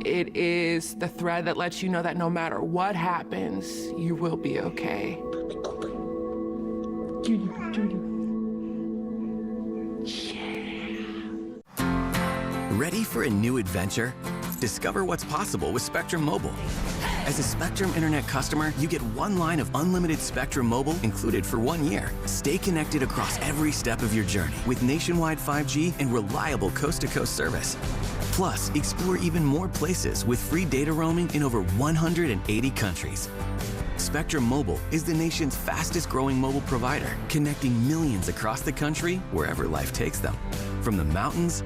It is the thread that lets you know that no matter what happens, you will be okay. Ready for a new adventure? Discover what's possible with Spectrum Mobile. As a Spectrum Internet customer, you get one line of unlimited Spectrum Mobile included for 1 year. Stay connected across every step of your journey with nationwide 5G and reliable coast-to-coast service. Plus, explore even more places with free data roaming in over 180 countries. Spectrum Mobile is the nation's fastest growing mobile provider, connecting millions across the country wherever life takes them. From the mountains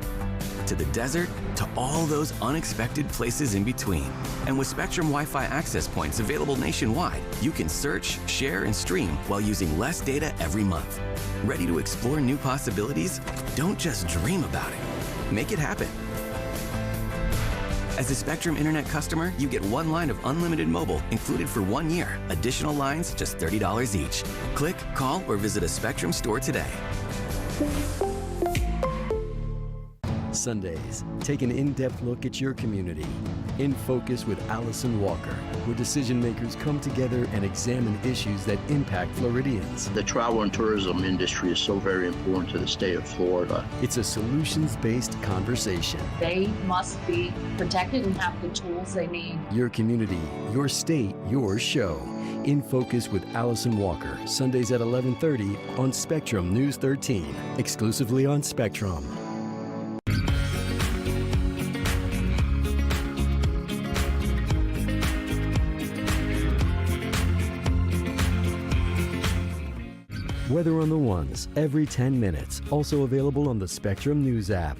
to the desert, to all those unexpected places in between. And with Spectrum Wi-Fi access points available nationwide, you can search, share, and stream while using less data every month. Ready to explore new possibilities? Don't just dream about it. Make it happen. As a Spectrum Internet customer, you get one line of unlimited mobile included for 1 year. Additional lines, just $30 each. Click, call, or visit a Spectrum store today. Sundays, take an in-depth look at your community. In Focus with Allison Walker, where decision makers come together and examine issues that impact Floridians. The travel and tourism industry is so very important to the state of Florida. It's a solutions-based conversation. They must be protected and have the tools they need. Your community, your state, your show. In Focus with Allison Walker, Sundays at 11:30 on Spectrum News 13, exclusively on Spectrum. Weather on the Ones, every 10 minutes. Also available on the Spectrum News app.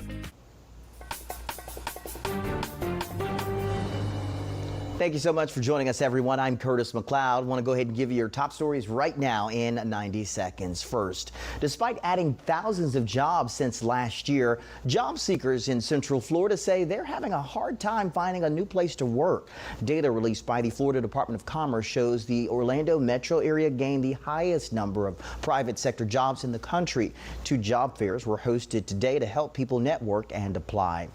Thank you so much for joining us, everyone. I'm Curtis McLeod. I want to go ahead and give you your top stories right now in 90 seconds. First, despite adding thousands of jobs since last year, job seekers in Central Florida say they're having a hard time finding a new place to work. Data released by the Florida Department of Commerce shows the Orlando metro area gained the highest number of private sector jobs in the country. 2 job fairs were hosted today to help people network and apply.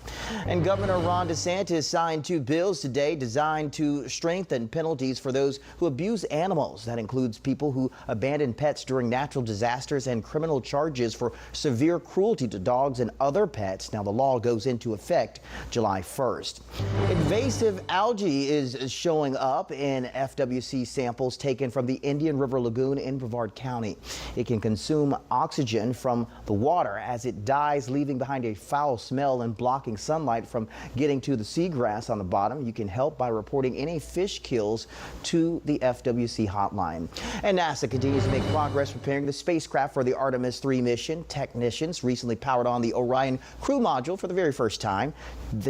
And Governor Ron DeSantis signed 2 bills today designed to strengthen penalties for those who abuse animals. That includes people who abandon pets during natural disasters and criminal charges for severe cruelty to dogs and other pets. Now, the law goes into effect July 1st. Invasive algae is showing up in FWC samples taken from the Indian River Lagoon in Brevard County. It can consume oxygen from the water as it dies, leaving behind a foul smell and blocking sunlight from getting to the seagrass on the bottom. You can help by reporting any fish kills to the FWC hotline. And NASA continues to make progress preparing the spacecraft for the Artemis 3 mission. Technicians recently powered on the Orion crew module for the very first time.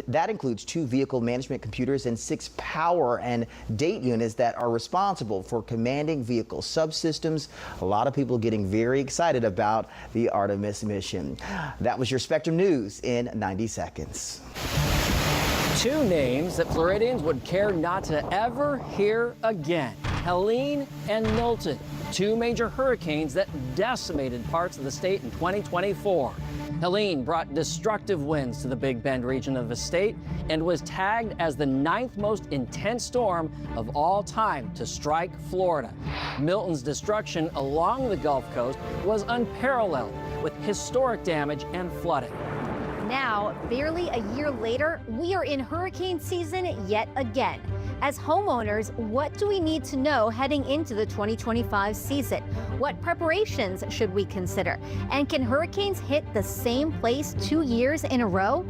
That includes 2 vehicle management computers and 6 power and date units that are responsible for commanding vehicle subsystems. A lot of people getting very excited about the Artemis mission. That was your Spectrum News in 90 seconds. 2 names that Floridians would care not to ever hear again. Helene and Milton, 2 major hurricanes that decimated parts of the state in 2024. Helene brought destructive winds to the Big Bend region of the state and was tagged as the 9th most intense storm of all time to strike Florida. Milton's destruction along the Gulf Coast was unparalleled, with historic damage and flooding. Now, barely a year later, we are in hurricane season yet again. As homeowners, what do we need to know heading into the 2025 season? What preparations should we consider? And can hurricanes hit the same place 2 years in a row?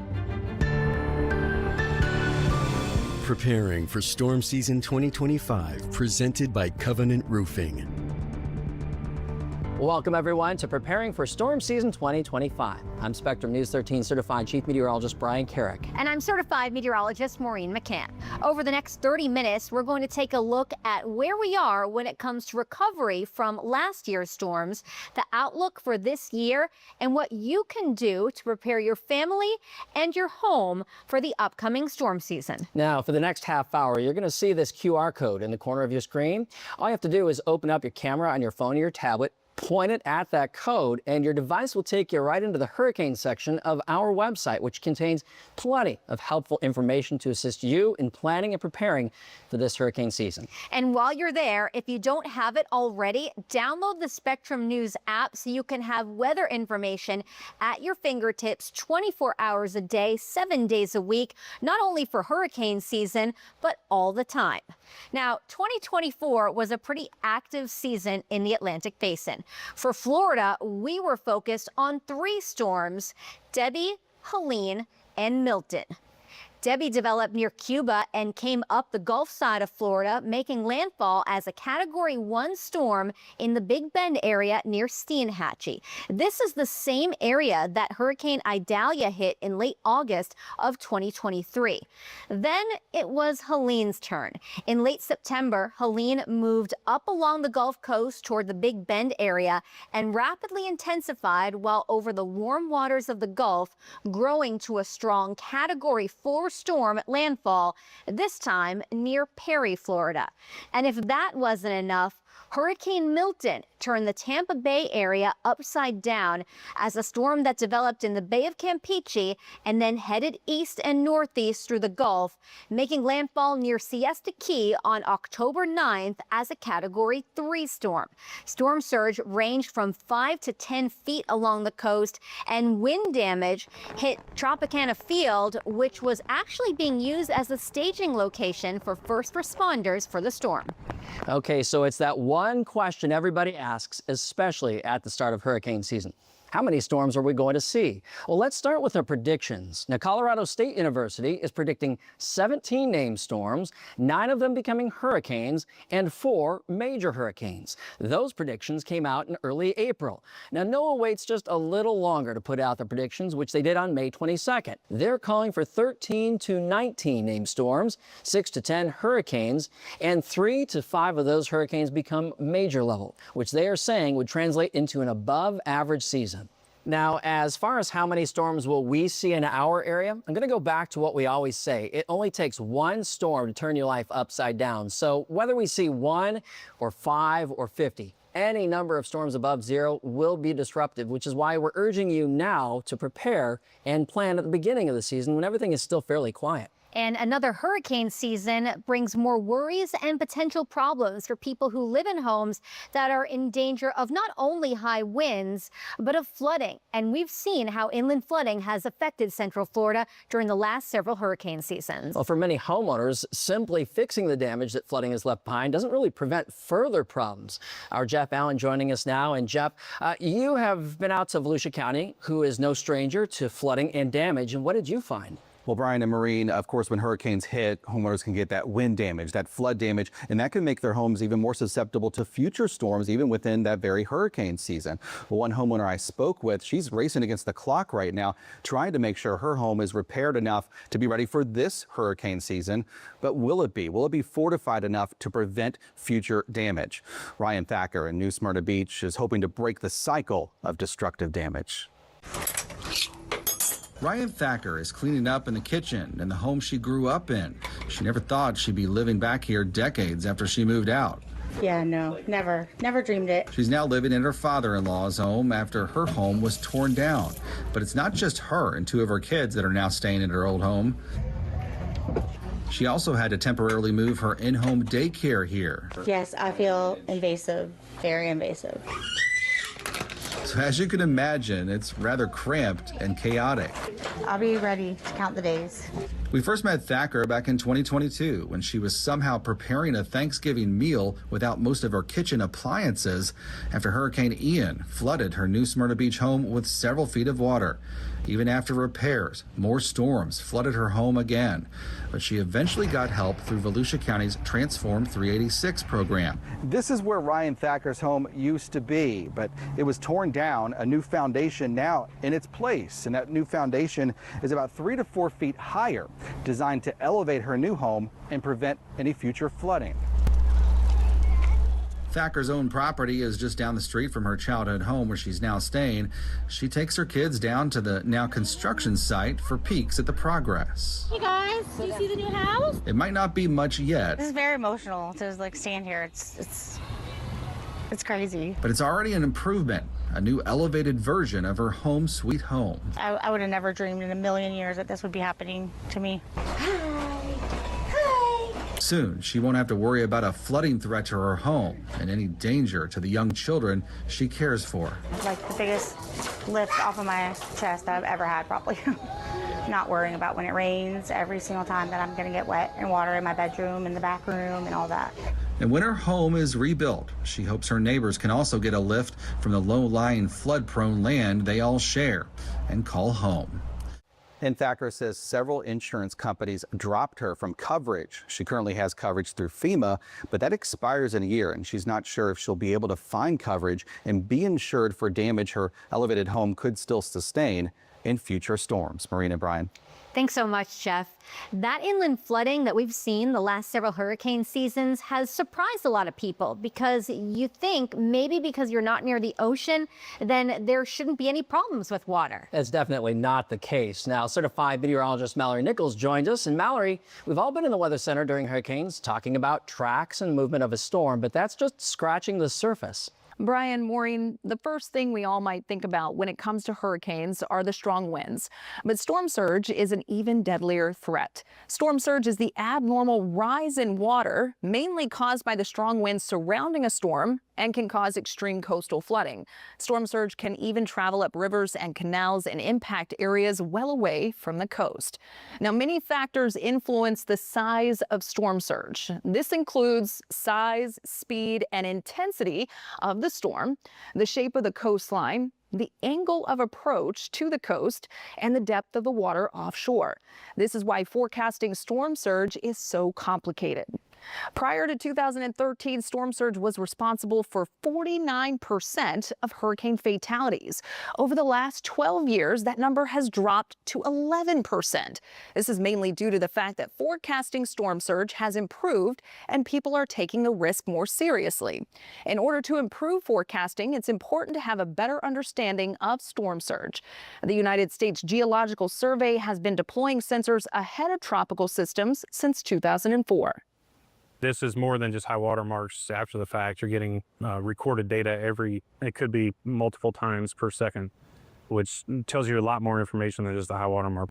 Preparing for storm season 2025, presented by Covenant Roofing. Welcome, everyone, to Preparing for Storm Season 2025. I'm Spectrum News 13 Certified Chief Meteorologist Brian Carrick. And I'm Certified Meteorologist Maureen McCann. Over the next 30 minutes, we're going to take a look at where we are when it comes to recovery from last year's storms, the outlook for this year, and what you can do to prepare your family and your home for the upcoming storm season. Now, for the next half hour, you're going to see this QR code in the corner of your screen. All you have to do is open up your camera on your phone or your tablet, point it at that code, and your device will take you right into the hurricane section of our website, which contains plenty of helpful information to assist you in planning and preparing for this hurricane season. And while you're there, if you don't have it already, download the Spectrum News app so you can have weather information at your fingertips 24 hours a day, 7 days a week, not only for hurricane season, but all the time. Now, 2024 was a pretty active season in the Atlantic Basin. For Florida, we were focused on 3 storms: Debbie, Helene, and Milton. Debbie developed near Cuba and came up the Gulf side of Florida, making landfall as a Category 1 storm in the Big Bend area near Steinhatchee. This is the same area that Hurricane Idalia hit in late August of 2023. Then it was Helene's turn. In late September, Helene moved up along the Gulf Coast toward the Big Bend area and rapidly intensified while over the warm waters of the Gulf, growing to a strong Category 4 storm landfall, this time near Perry, Florida. And if that wasn't enough, Hurricane Milton turned the Tampa Bay area upside down as a storm that developed in the Bay of Campeche and then headed east and northeast through the Gulf, making landfall near Siesta Key on October 9th as a Category 3 storm. Storm surge ranged from 5 to 10 feet along the coast, and wind damage hit Tropicana Field, which was actually being used as a staging location for first responders for the storm. Okay, so it's that one question everybody asks, especially at the start of hurricane season. How many storms are we going to see? Well, let's start with our predictions. Now, Colorado State University is predicting 17 named storms, 9 of them becoming hurricanes, and 4 major hurricanes. Those predictions came out in early April. Now, NOAA waits just a little longer to put out the predictions, which they did on May 22nd. They're calling for 13 to 19 named storms, 6 to 10 hurricanes, and 3 to 5 of those hurricanes become major level, which they are saying would translate into an above average season. Now, as far as how many storms will we see in our area, I'm going to go back to what we always say. It only takes one storm to turn your life upside down. So whether we see 1 or 5 or 50, any number of storms above 0 will be disruptive, which is why we're urging you now to prepare and plan at the beginning of the season when everything is still fairly quiet. And another hurricane season brings more worries and potential problems for people who live in homes that are in danger of not only high winds, but of flooding. And we've seen how inland flooding has affected Central Florida during the last several hurricane seasons. Well, for many homeowners, simply fixing the damage that flooding has left behind doesn't really prevent further problems. Our Jeff Allen joining us now. And Jeff, you have been out to Volusia County, who is no stranger to flooding and damage. And what did you find? Well, Brian and Maureen, of course, when hurricanes hit, homeowners can get that wind damage, that flood damage, and that can make their homes even more susceptible to future storms, even within that very hurricane season. Well, one homeowner I spoke with, she's racing against the clock right now, trying to make sure her home is repaired enough to be ready for this hurricane season. But will it be? Will it be fortified enough to prevent future damage? Ryan Thacker in New Smyrna Beach is hoping to break the cycle of destructive damage. Ryan Thacker is cleaning up in the kitchen in the home she grew up in. She never thought she'd be living back here decades after she moved out. Yeah, no, never dreamed it. She's now living in her father-in-law's home after her home was torn down. But it's not just her and 2 of her kids that are now staying in her old home. She also had to temporarily move her in-home daycare here. Yes, I feel invasive, very invasive. So as you can imagine, it's rather cramped and chaotic. I'll be ready to count the days. We first met Thacker back in 2022 when she was somehow preparing a Thanksgiving meal without most of her kitchen appliances after Hurricane Ian flooded her New Smyrna Beach home with several feet of water. Even after repairs, more storms flooded her home again. But she eventually got help through Volusia County's Transform 386 program. This is where Ryan Thacker's home used to be, but it was torn down. A new foundation now in its place, and that new foundation is about 3 to 4 feet higher, designed to elevate her new home and prevent any future flooding. Thacker's own property is just down the street from her childhood home where she's now staying. She takes her kids down to the now construction site for peeks at the progress. Hey guys, do you see the new house? It might not be much yet. This is very emotional to like stand here. It's It's crazy. But it's already an improvement, a new elevated version of her home sweet home. I would have never dreamed in a million years that this would be happening to me. Soon, she won't have to worry about a flooding threat to her home and any danger to the young children she cares for. It's like the biggest lift off of my chest that I've ever had, probably. Not worrying about when it rains every single time that I'm going to get wet and water in my bedroom, in the back room, and all that. And when her home is rebuilt, she hopes her neighbors can also get a lift from the low-lying, flood-prone land they all share and call home. And Thacker says several insurance companies dropped her from coverage. She currently has coverage through FEMA, but that expires in a year, and she's not sure if she'll be able to find coverage and be insured for damage her elevated home could still sustain in future storms. Maureen and Brian. Thanks so much, Jeff. That inland flooding that we've seen the last several hurricane seasons has surprised a lot of people because you think maybe because you're not near the ocean, then there shouldn't be any problems with water. That's definitely not the case. Now, certified meteorologist Mallory Nichols joins us. And Mallory, we've all been in the Weather Center during hurricanes talking about tracks and movement of a storm, but that's just scratching the surface. Brian, Maureen, the first thing we all might think about when it comes to hurricanes are the strong winds. But storm surge is an even deadlier threat. Storm surge is the abnormal rise in water, mainly caused by the strong winds surrounding a storm, and can cause extreme coastal flooding. Storm surge can even travel up rivers and canals and impact areas well away from the coast. Now, many factors influence the size of storm surge. This includes size, speed, and intensity of the storm, the shape of the coastline, the angle of approach to the coast, and the depth of the water offshore. This is why forecasting storm surge is so complicated. Prior to 2013, storm surge was responsible for 49% of hurricane fatalities. Over the last 12 years, that number has dropped to 11%. This is mainly due to the fact that forecasting storm surge has improved and people are taking the risk more seriously. In order to improve forecasting, it's important to have a better understanding of storm surge. The United States Geological Survey has been deploying sensors ahead of tropical systems since 2004. This is more than just high water marks after the fact. You're getting recorded data it could be multiple times per second, which tells you a lot more information than just the high water mark.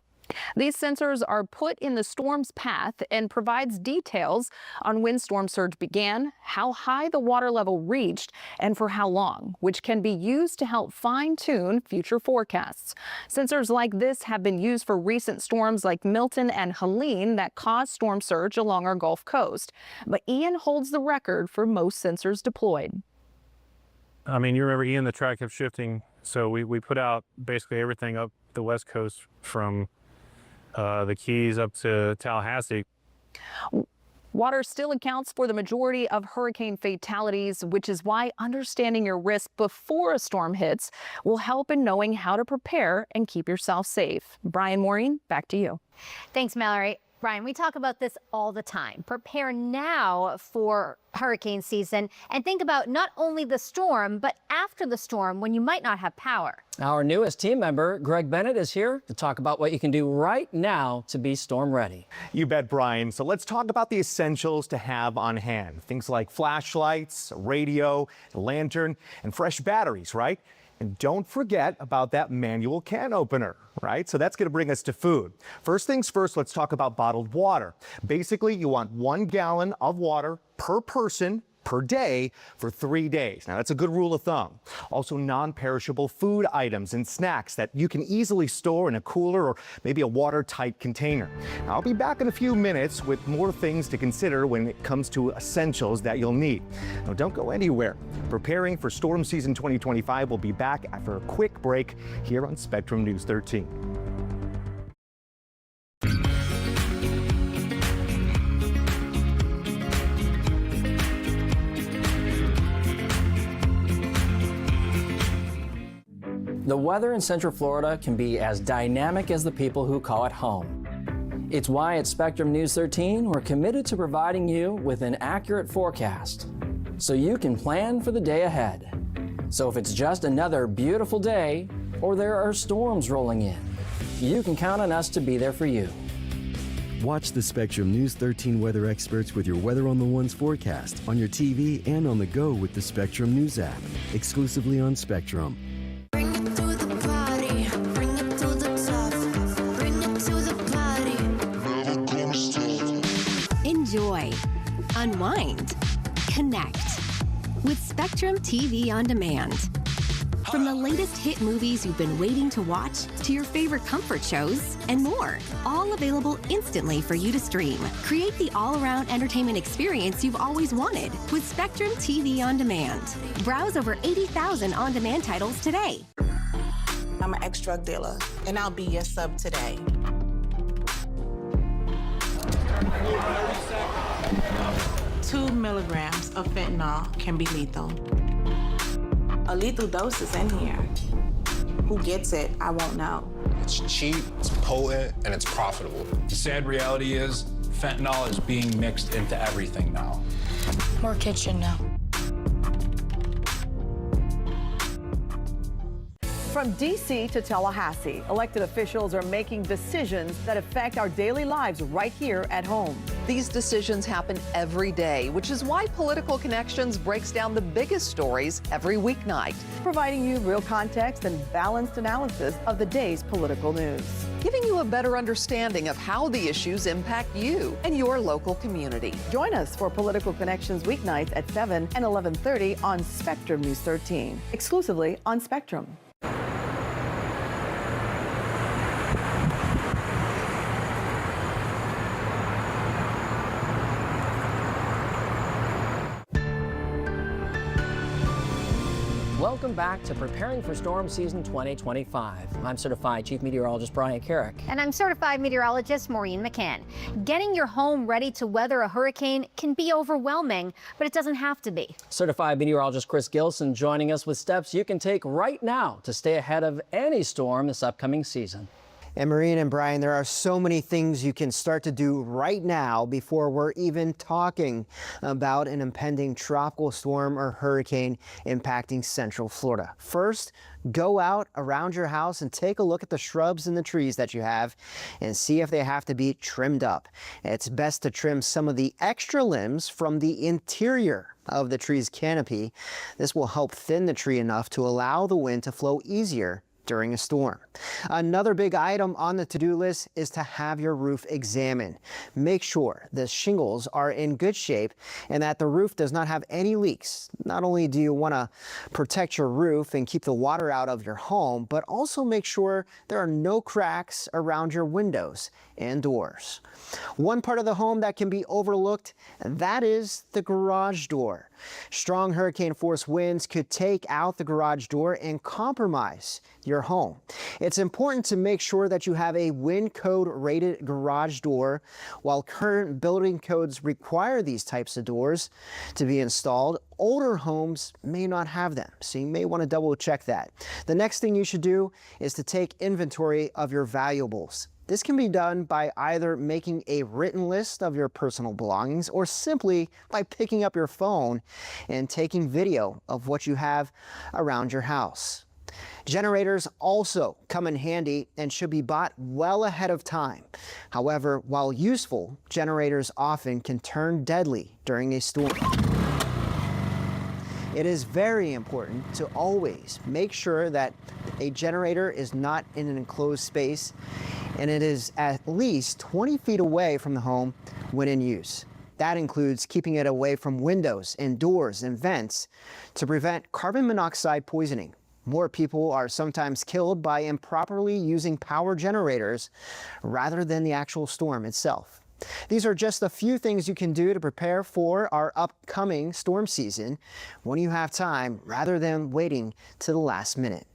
These sensors are put in the storm's path and provides details on when storm surge began, how high the water level reached, and for how long, which can be used to help fine-tune future forecasts. Sensors like this have been used for recent storms like Milton and Helene that caused storm surge along our Gulf Coast. But Ian holds the record for most sensors deployed. I mean, you remember Ian, the track kept shifting, so we put out basically everything up the West Coast from the Keys up to Tallahassee. Water still accounts for the majority of hurricane fatalities, which is why understanding your risk before a storm hits will help in knowing how to prepare and keep yourself safe. Brian, Maureen, back to you. Thanks, Mallory. Brian, we talk about this all the time. Prepare now for hurricane season and think about not only the storm, but after the storm when you might not have power. Our newest team member, Greg Bennett, is here to talk about what you can do right now to be storm ready. You bet, Brian. So let's talk about the essentials to have on hand. Things like flashlights, a radio, a lantern, and fresh batteries, right? And don't forget about that manual can opener, right? So that's going to bring us to food. First things first, let's talk about bottled water. Basically, you want 1 gallon of water per person per day for 3 days. Now, that's a good rule of thumb. Also, non-perishable food items and snacks that you can easily store in a cooler or maybe a watertight container. Now, I'll be back in a few minutes with more things to consider when it comes to essentials that you'll need. Now, don't go anywhere. Preparing for storm season 2025 will be back after a quick break here on Spectrum News 13. The weather in Central Florida can be as dynamic as the people who call it home. It's why at Spectrum News 13, we're committed to providing you with an accurate forecast so you can plan for the day ahead. So if it's just another beautiful day or there are storms rolling in, you can count on us to be there for you. Watch the Spectrum News 13 weather experts with your Weather on the Ones forecast on your TV and on the go with the Spectrum News app, exclusively on Spectrum. Enjoy, unwind, connect with Spectrum TV on Demand. From the latest hit movies you've been waiting to watch to your favorite comfort shows and more, all available instantly for you to stream. Create the all-around entertainment experience you've always wanted with Spectrum TV on Demand. Browse over 80,000 on-demand titles today. I'm an ex-drug dealer, and I'll be your sub today. Two milligrams of fentanyl can be lethal. A lethal dose is in here. Who gets it, I won't know. It's cheap, it's potent, and it's profitable. The sad reality is, fentanyl is being mixed into everything now. More kitchen now. From D.C. to Tallahassee, elected officials are making decisions that affect our daily lives right here at home. These decisions happen every day, which is why Political Connections breaks down the biggest stories every weeknight, providing you real context and balanced analysis of the day's political news, giving you a better understanding of how the issues impact you and your local community. Join us for Political Connections weeknights at 7 and 11:30 on Spectrum News 13, exclusively on Spectrum. Welcome back to Preparing for Storm Season 2025. I'm Certified Chief Meteorologist Brian Carrick. And I'm Certified Meteorologist Maureen McCann. Getting your home ready to weather a hurricane can be overwhelming, but it doesn't have to be. Certified Meteorologist Chris Gilson joining us with steps you can take right now to stay ahead of any storm this upcoming season. And Maureen and Brian, there are so many things you can start to do right now before we're even talking about an impending tropical storm or hurricane impacting Central Florida. First, go out around your house and take a look at the shrubs and the trees that you have and see if they have to be trimmed up. It's best to trim some of the extra limbs from the interior of the tree's canopy. This will help thin the tree enough to allow the wind to flow easier during a storm. Another big item on the to-do list is to have your roof examined. Make sure the shingles are in good shape and that the roof does not have any leaks. Not only do you want to protect your roof and keep the water out of your home, but also make sure there are no cracks around your windows and doors. One part of the home that can be overlooked, and that is the garage door. Strong hurricane force winds could take out the garage door and compromise your home. It's important to make sure that you have a wind code rated garage door. While current building codes require these types of doors to be installed, older homes may not have them, so you may want to double check that. The next thing you should do is to take inventory of your valuables. This can be done by either making a written list of your personal belongings or simply by picking up your phone and taking video of what you have around your house. Generators also come in handy and should be bought well ahead of time. However, while useful, generators often can turn deadly during a storm. It is very important to always make sure that a generator is not in an enclosed space and it is at least 20 feet away from the home when in use. That includes keeping it away from windows and doors and vents to prevent carbon monoxide poisoning. More people are sometimes killed by improperly using power generators rather than the actual storm itself. These are just a few things you can do to prepare for our upcoming storm season when you have time rather than waiting to the last minute.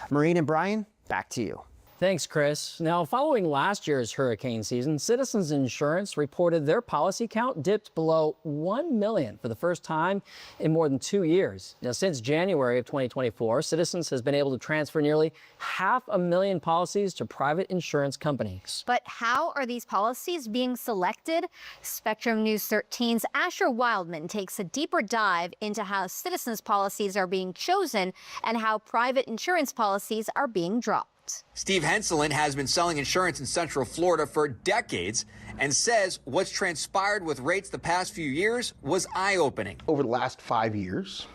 Maureen and Brian, back to you. Thanks, Chris. Now, following last year's hurricane season, Citizens Insurance reported their policy count dipped below 1 million for the first time in more than 2 years. Now, since January of 2024, Citizens has been able to transfer nearly 500,000 policies to private insurance companies. But how are these policies being selected? Spectrum News 13's Asher Wildman takes a deeper dive into how Citizens policies are being chosen and how private insurance policies are being dropped. out. Steve Henselin has been selling insurance in Central Florida for decades and says what's transpired with rates the past few years was eye-opening. Over the last 5 years,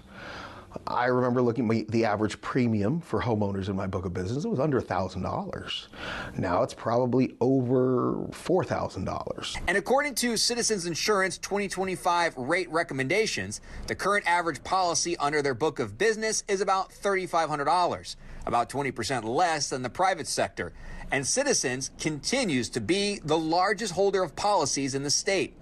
I remember looking at the average premium for homeowners in my book of business. It was under $1,000. Now it's probably over $4,000. And according to Citizens Insurance 2025 rate recommendations, the current average policy under their book of business is about $3,500, about 20% less than the private sector. And Citizens continues to be the largest holder of policies in the state.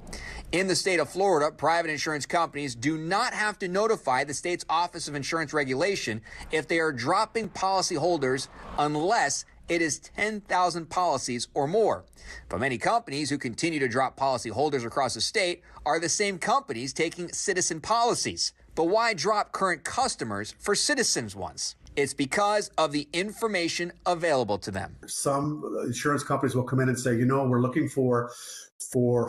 In the state of Florida, private insurance companies do not have to notify the state's Office of Insurance Regulation if they are dropping policyholders unless it is 10,000 policies or more. But many companies who continue to drop policyholders across the state are the same companies taking Citizen policies. But why drop current customers for Citizens ones? It's because of the information available to them. Some insurance companies will come in and say, you know, we're looking for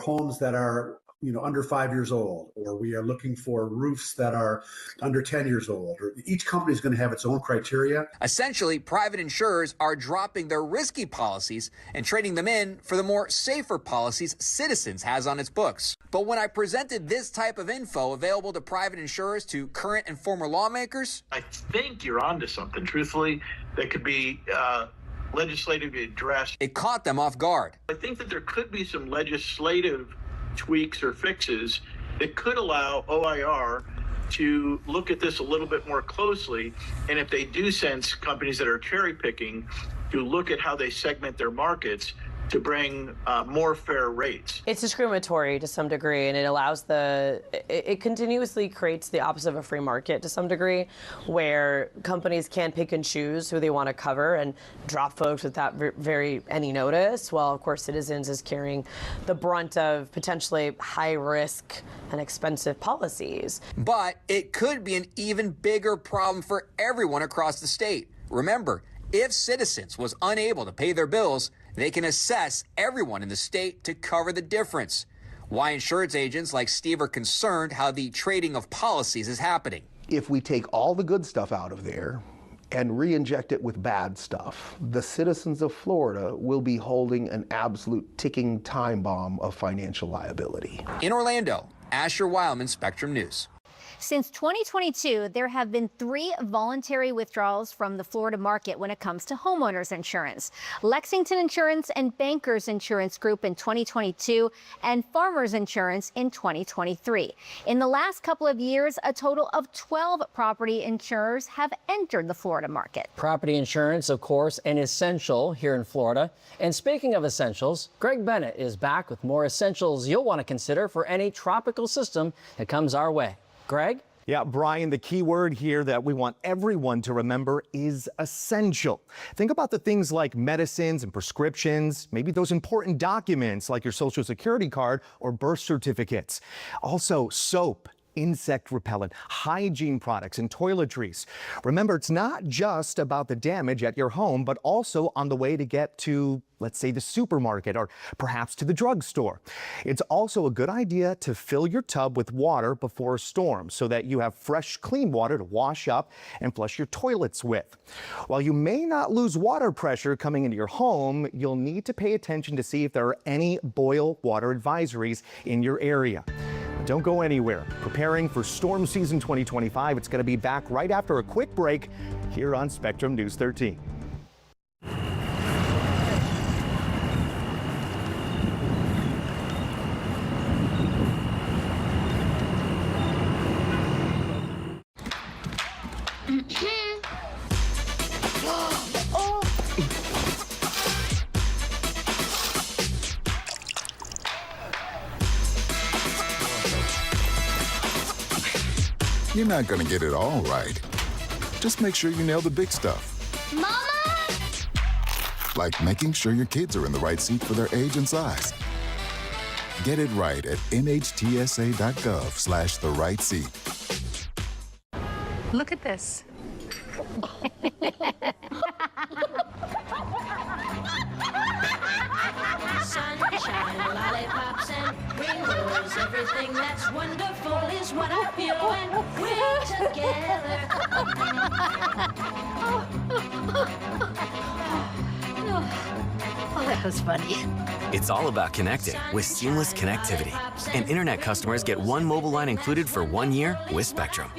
homes that are, you know, under 5 years old, or we are looking for roofs that are under 10 years old. Or each company is going to have its own criteria. Essentially, private insurers are dropping their risky policies and trading them in for the more safer policies Citizens has on its books. But when I presented this type of info available to private insurers to current and former lawmakers, I think you're onto something, truthfully, that could be legislatively addressed. It caught them off guard. I think that there could be some legislative tweaks or fixes that could allow OIR to look at this a little bit more closely. And if they do sense companies that are cherry picking, to look at how they segment their markets to bring more fair rates. It's discriminatory to some degree, and it allows it continuously creates the opposite of a free market to some degree, where companies can pick and choose who they want to cover and drop folks without any notice. Well, of course, Citizens is carrying the brunt of potentially high risk and expensive policies. But it could be an even bigger problem for everyone across the state. Remember, if Citizens was unable to pay their bills, they can assess everyone in the state to cover the difference. Why insurance agents like Steve are concerned how the trading of policies is happening. If we take all the good stuff out of there and re-inject it with bad stuff, the citizens of Florida will be holding an absolute ticking time bomb of financial liability. In Orlando, Asher Wildman, Spectrum News. Since 2022, there have been 3 voluntary withdrawals from the Florida market when it comes to homeowners insurance. Lexington Insurance and Bankers Insurance Group in 2022 and Farmers Insurance in 2023. In the last couple of years, a total of 12 property insurers have entered the Florida market. Property insurance, of course, an essential here in Florida. And speaking of essentials, Greg Bennett is back with more essentials you'll want to consider for any tropical system that comes our way. Greg? Yeah, Brian, the key word here that we want everyone to remember is essential. Think about the things like medicines and prescriptions, maybe those important documents like your Social Security card or birth certificates. Also, soap, insect repellent, hygiene products, and toiletries. Remember, it's not just about the damage at your home, but also on the way to get to, let's say, the supermarket or perhaps to the drugstore. It's also a good idea to fill your tub with water before a storm so that you have fresh, clean water to wash up and flush your toilets with. While you may not lose water pressure coming into your home, you'll need to pay attention to see if there are any boil water advisories in your area. Don't go anywhere. Preparing for storm season 2025. It's going to be back right after a quick break here on Spectrum News 13. You're not gonna get it all right. Just make sure you nail the big stuff. Mama! Like making sure your kids are in the right seat for their age and size. Get it right at nhtsa.gov/the-right-seat. Look at this. Sunshine, lollipops, and rainbows. Everything that's wonderful is what I feel when we're together. Oh, that was funny. It's all about connecting with seamless connectivity. And internet customers get one mobile line included for 1 year with Spectrum.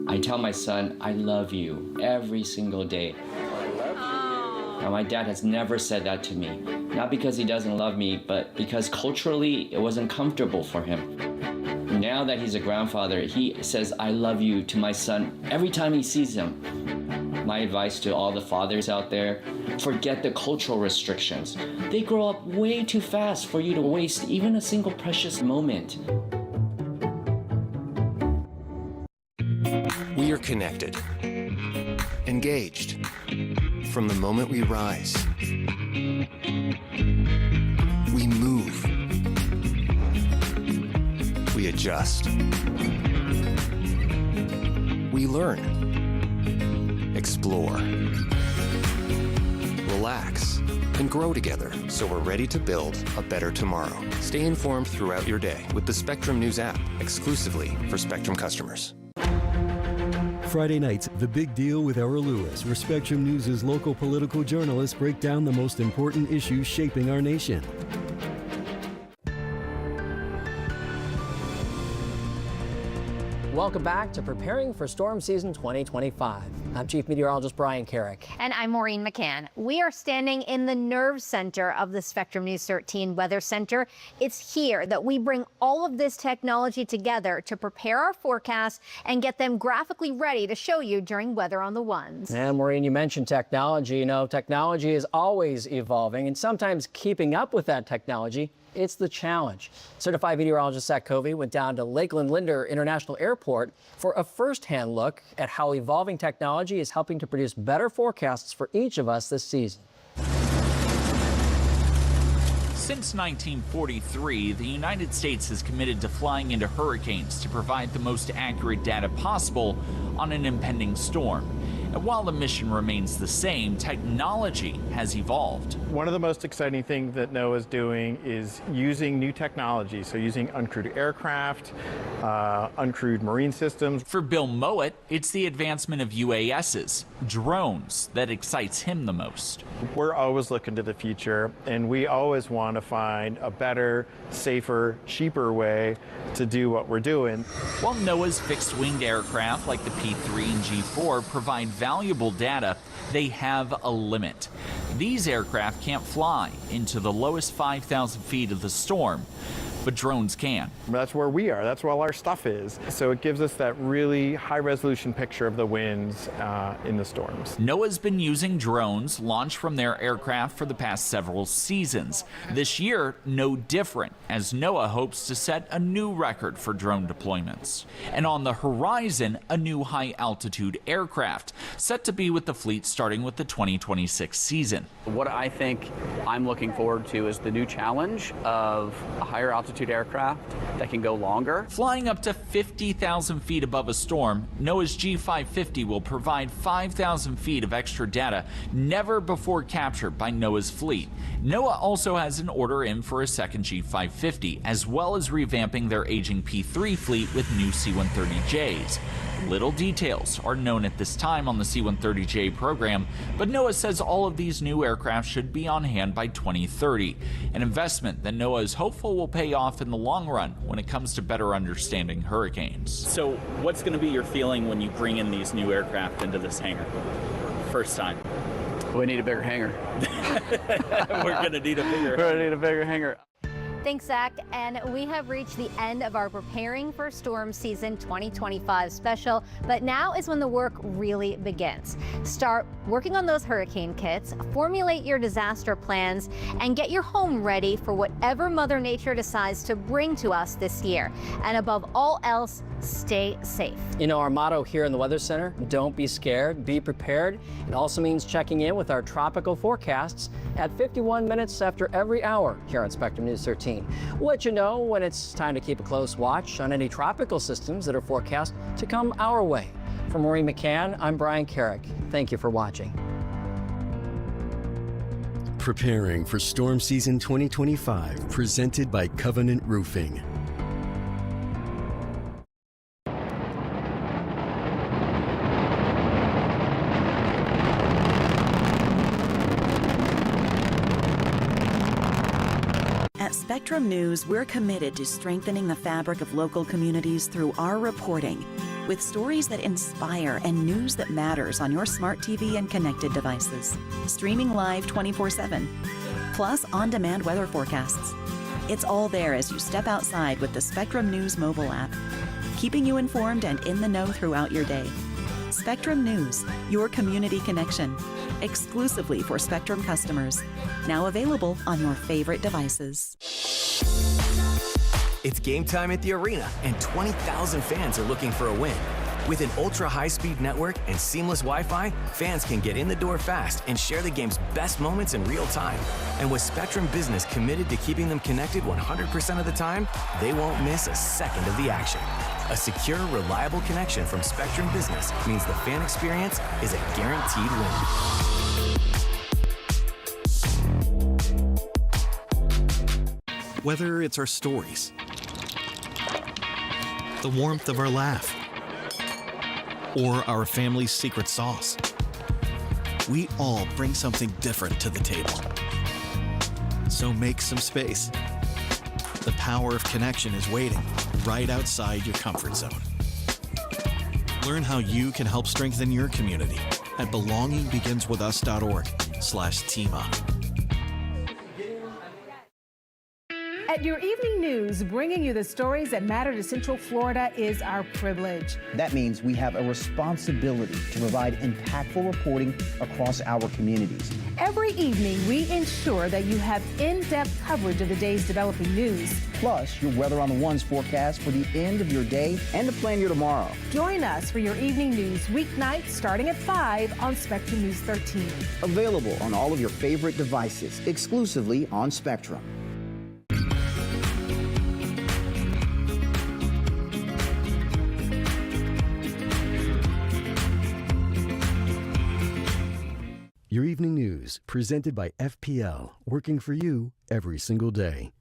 I tell my son, I love you every single day. Now, my dad has never said that to me. Not because he doesn't love me, but because culturally it wasn't comfortable for him. Now that he's a grandfather, he says, I love you to my son every time he sees him. My advice to all the fathers out there, forget the cultural restrictions. They grow up way too fast for you to waste even a single precious moment. We are connected, engaged, from the moment we rise. We move. We adjust. We learn. Explore. Relax. And grow together so we're ready to build a better tomorrow. Stay informed throughout your day with the Spectrum News app, exclusively for Spectrum customers. Friday nights, The Big Deal with Errol Lewis, where Spectrum News' local political journalists break down the most important issues shaping our nation. Welcome back to Preparing for Storm Season 2025. I'm Chief Meteorologist Brian Carrick. And I'm Maureen McCann. We are standing in the nerve center of the Spectrum News 13 Weather Center. It's here that we bring all of this technology together to prepare our forecasts and get them graphically ready to show you during Weather on the Ones. And Maureen, you mentioned technology. You know, technology is always evolving, and sometimes keeping up with that technology, it's the challenge. Certified meteorologist Zach Covey went down to Lakeland Linder International Airport for a first-hand look at how evolving technology is helping to produce better forecasts for each of us this season. Since 1943, the United States has committed to flying into hurricanes to provide the most accurate data possible on an impending storm. And while the mission remains the same, technology has evolved. One of the most exciting things that NOAA is doing is using new technology, so using uncrewed aircraft, uncrewed marine systems. For Bill Mowat, it's the advancement of UASs, drones, that excites him the most. We're always looking to the future, and we always want to find a better, safer, cheaper way to do what we're doing. While NOAA's fixed-winged aircraft like the P-3 and G-4 provide valuable data, they have a limit. These aircraft can't fly into the lowest 5,000 feet of the storm, but drones can. That's where we are. That's where all our stuff is. So it gives us that really high-resolution picture of the winds in the storms. NOAA's been using drones launched from their aircraft for the past several seasons. This year, no different, as NOAA hopes to set a new record for drone deployments. And on the horizon, a new high-altitude aircraft, set to be with the fleet starting with the 2026 season. What I think I'm looking forward to is the new challenge of a higher altitude aircraft that can go longer. Flying up to 50,000 feet above a storm, NOAA's G550 will provide 5,000 feet of extra data never before captured by NOAA's fleet. NOAA also has an order in for a second G550, as well as revamping their aging P3 fleet with new C-130Js. Little details are known at this time on the C-130J program, but NOAA says all of these new aircraft should be on hand by 2030, an investment that NOAA is hopeful will pay off in the long run when it comes to better understanding hurricanes. So what's going to be your feeling when you bring in these new aircraft into this hangar? First time. We need a bigger hangar. We're going to need a bigger hangar. Thanks, Zach. And we have reached the end of our Preparing for Storm Season 2025 special, but now is when the work really begins. Start working on those hurricane kits, formulate your disaster plans, and get your home ready for whatever Mother Nature decides to bring to us this year. And above all else, stay safe. You know, our motto here in the Weather Center, don't be scared, be prepared. It also means checking in with our tropical forecasts at 51 minutes after every hour here on Spectrum News 13. We'll let you know when it's time to keep a close watch on any tropical systems that are forecast to come our way. For Maureen McCann, I'm Brian Carrick. Thank you for watching. Preparing for Storm Season 2025, presented by Covenant Roofing. Spectrum News, we're committed to strengthening the fabric of local communities through our reporting, with stories that inspire and news that matters on your smart TV and connected devices. Streaming live 24/7, plus on-demand weather forecasts. It's all there as you step outside with the Spectrum News mobile app, keeping you informed and in the know throughout your day. Spectrum News, your community connection, exclusively for Spectrum customers. Now available on your favorite devices. It's game time at the arena, and 20,000 fans are looking for a win. With an ultra-high-speed network and seamless Wi-Fi, fans can get in the door fast and share the game's best moments in real time. And with Spectrum Business committed to keeping them connected 100% of the time, they won't miss a second of the action. A secure, reliable connection from Spectrum Business means the fan experience is a guaranteed win. Whether it's our stories, the warmth of our laugh, or our family's secret sauce, we all bring something different to the table. So make some space. The power of connection is waiting right outside your comfort zone. Learn how you can help strengthen your community at belongingbeginswithus.org/teamup. At your evening news, bringing you the stories that matter to Central Florida is our privilege. That means we have a responsibility to provide impactful reporting across our communities. Every evening, we ensure that you have in-depth coverage of the day's developing news. Plus, your weather on the ones forecast for the end of your day and to plan your tomorrow. Join us for your evening news weeknights starting at 5 on Spectrum News 13. Available on all of your favorite devices, exclusively on Spectrum. Your evening news, presented by FPL, working for you every single day.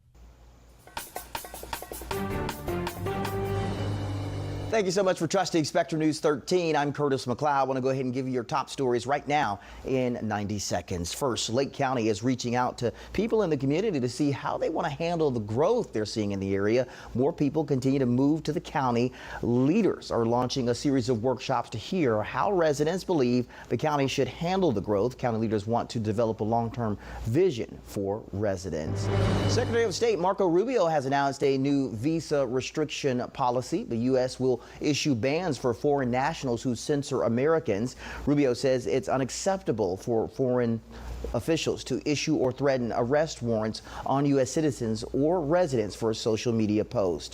Thank you so much for trusting Spectrum News 13. I'm Curtis McLeod. I want to go ahead and give you your top stories right now in 90 seconds. First, Lake County is reaching out to people in the community to see how they want to handle the growth they're seeing in the area. More people continue to move to the county. Leaders are launching a series of workshops to hear how residents believe the county should handle the growth. County leaders want to develop a long-term vision for residents. Secretary of State Marco Rubio has announced a new visa restriction policy. The U.S. will issue bans for foreign nationals who censor Americans. Rubio says it's unacceptable for foreign officials to issue or threaten arrest warrants on U.S. citizens or residents for a social media post.